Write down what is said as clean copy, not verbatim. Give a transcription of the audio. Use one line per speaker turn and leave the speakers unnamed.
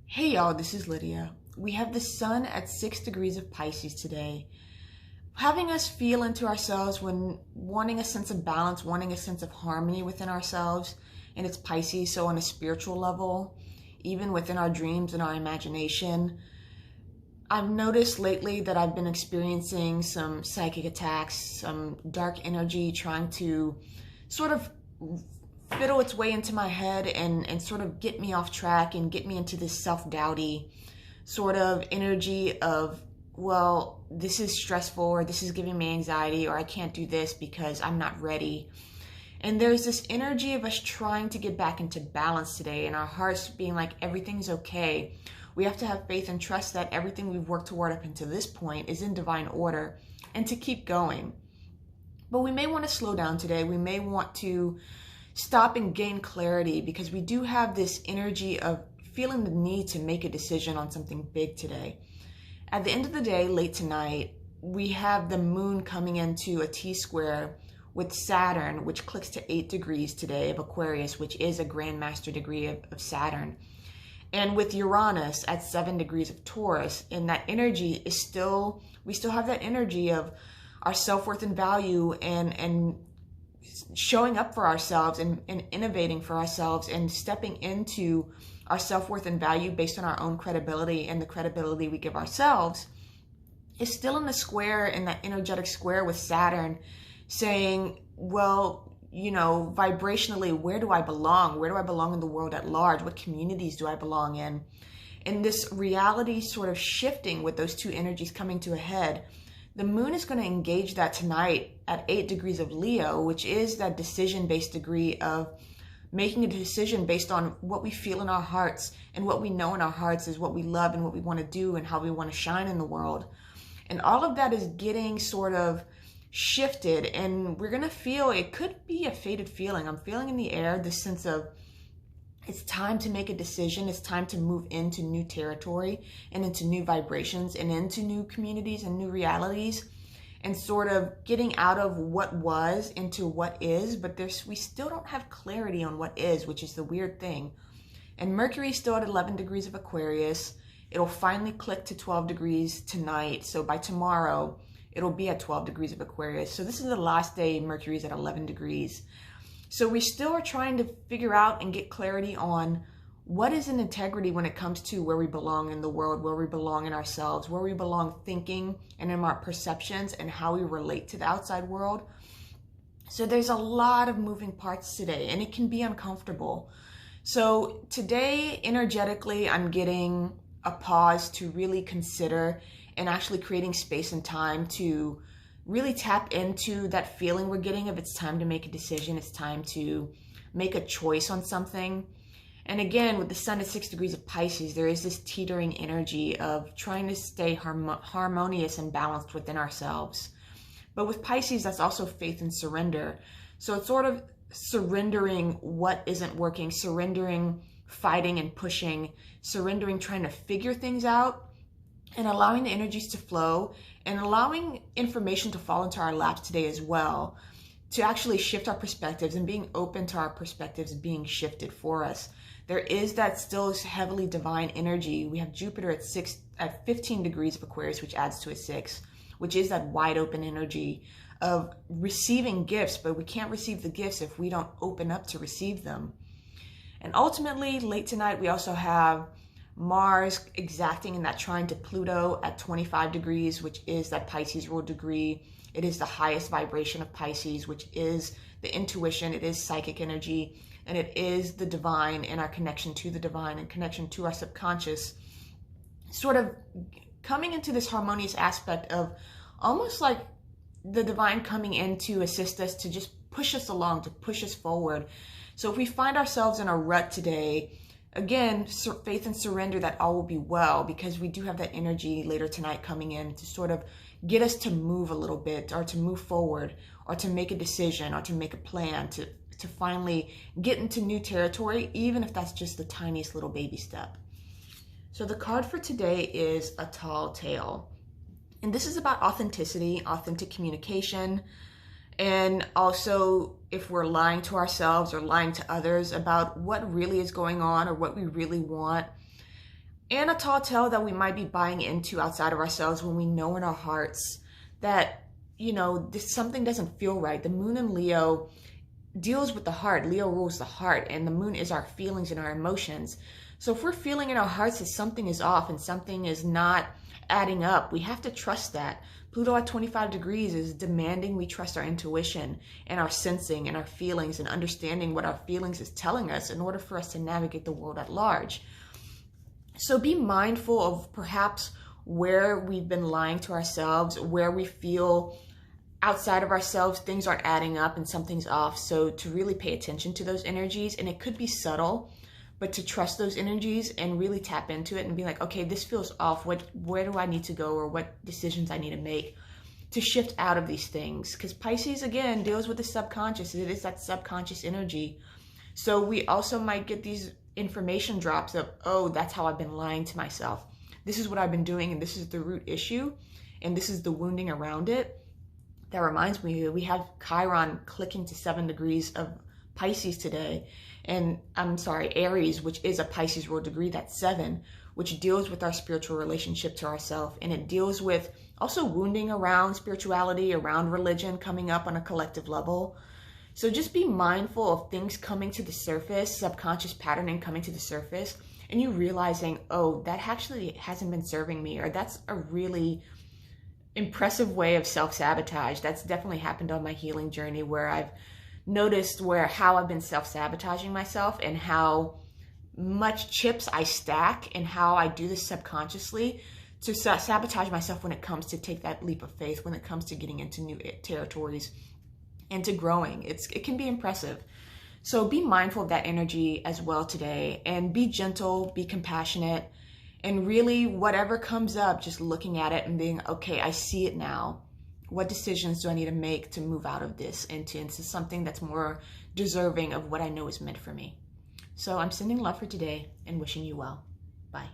Hey y'all, this is Lydia. We have the sun at 6 degrees of Pisces today, having us feel into ourselves when wanting a sense of balance, wanting a sense of harmony within ourselves. And it's Pisces, so on a spiritual level, even within our dreams and our imagination. I've noticed lately that I've been experiencing some psychic attacks, some dark energy trying to sort of fiddle its way into my head and sort of get me off track and get me into this self-doubty sort of energy of, well, this is stressful, or this is giving me anxiety, or I can't do this because I'm not ready. And there's this energy of us trying to get back into balance today, and our hearts being like, everything's okay. We have to have faith and trust that everything we've worked toward up until this point is in divine order and to keep going. But we may want to slow down today. We may want to stop and gain clarity, because we do have this energy of feeling the need to make a decision on something big today. At the end of the day, late tonight, we have the moon coming into a T-square with Saturn, which clicks to 8 degrees today of Aquarius, which is a Grandmaster degree of Saturn. And with Uranus at 7 degrees of Taurus, and that energy is still, we still have that energy of our self-worth and value and showing up for ourselves and innovating for ourselves and stepping into our self-worth and value based on our own credibility and the credibility we give ourselves, is still in the square, in that energetic square with Saturn, saying, well, you know, vibrationally, where do I belong? Where do I belong in the world at large? What communities do I belong in? And this reality sort of shifting with those two energies coming to a head. The moon is going to engage that tonight at 8 degrees of Leo, which is that decision-based degree of making a decision based on what we feel in our hearts, and what we know in our hearts is what we love and what we want to do and how we want to shine in the world. And all of that is getting sort of shifted, and we're going to feel, it could be a fated feeling. I'm feeling in the air this sense of, it's time to make a decision. It's time to move into new territory and into new vibrations and into new communities and new realities, and sort of getting out of what was into what is. But we still don't have clarity on what is, which is the weird thing. And Mercury's still at 11 degrees of Aquarius. It'll finally click to 12 degrees tonight. So by tomorrow, it'll be at 12 degrees of Aquarius. So this is the last day Mercury's at 11 degrees. So we still are trying to figure out and get clarity on what is an integrity when it comes to where we belong in the world, where we belong in ourselves, where we belong thinking and in our perceptions, and how we relate to the outside world. So there's a lot of moving parts today, and it can be uncomfortable. So today, energetically, I'm getting a pause to really consider and actually creating space and time to really tap into that feeling we're getting of, it's time to make a decision, it's time to make a choice on something. And again, with the sun at 6 degrees of Pisces, there is this teetering energy of trying to stay harmonious and balanced within ourselves. But with Pisces, that's also faith and surrender. So it's sort of surrendering what isn't working, surrendering fighting and pushing, surrendering trying to figure things out, and allowing the energies to flow, and allowing information to fall into our laps today as well, to actually shift our perspectives and being open to our perspectives being shifted for us. There is that still heavily divine energy. We have Jupiter at 15 degrees of Aquarius, which adds to a 6, which is that wide open energy of receiving gifts, but we can't receive the gifts if we don't open up to receive them. And ultimately, late tonight, we also have Mars exacting in that trine to Pluto at 25 degrees, which is that Pisces ruled degree. It is the highest vibration of Pisces, which is the intuition. It is psychic energy, and it is the divine and our connection to the divine and connection to our subconscious, sort of coming into this harmonious aspect of almost like the divine coming in to assist us, to just push us along, to push us forward. So if we find ourselves in a rut today, again, faith and surrender that all will be well, because we do have that energy later tonight coming in to sort of get us to move a little bit, or to move forward, or to make a decision, or to make a plan, to finally get into new territory, even if that's just the tiniest little baby step. So the card for today is a tall tale. And this is about authenticity, authentic communication, and also if we're lying to ourselves or lying to others about what really is going on or what we really want. and a tall tale that we might be buying into outside of ourselves when we know in our hearts that, something doesn't feel right. The moon in Leo deals with the heart. Leo rules the heart, and the moon is our feelings and our emotions. So if we're feeling in our hearts that something is off and something is not adding up, we have to trust that. Pluto at 25 degrees is demanding we trust our intuition and our sensing and our feelings and understanding what our feelings is telling us in order for us to navigate the world at large. So be mindful of perhaps where we've been lying to ourselves, where we feel outside of ourselves things aren't adding up and something's off. So to really pay attention to those energies, and it could be subtle, but to trust those energies and really tap into it and be like, okay, this feels off. Where do I need to go, or what decisions I need to make to shift out of these things? Because Pisces, again, deals with the subconscious. It is that subconscious energy. So we also might get these information drops of, oh, that's how I've been lying to myself. This is what I've been doing, and this is the root issue, and this is the wounding around it. That reminds me, we have Chiron clicking to 7 degrees of Pisces today. And I'm sorry, Aries, which is a Pisces rule degree, that's 7, which deals with our spiritual relationship to ourselves. And it deals with also wounding around spirituality, around religion coming up on a collective level. So just be mindful of things coming to the surface, subconscious patterning coming to the surface, and you realizing, oh, that actually hasn't been serving me, or that's a really impressive way of self-sabotage. That's definitely happened on my healing journey, where I've noticed how I've been self-sabotaging myself and how much chips I stack and how I do this subconsciously to sabotage myself when it comes to take that leap of faith, when it comes to getting into new territories and to growing. It can be impressive. So be mindful of that energy as well today, and be gentle, be compassionate, and really whatever comes up, just looking at it and being, okay, I see it now. What decisions do I need to make to move out of this into something that's more deserving of what I know is meant for me? So I'm sending love for today and wishing you well. Bye.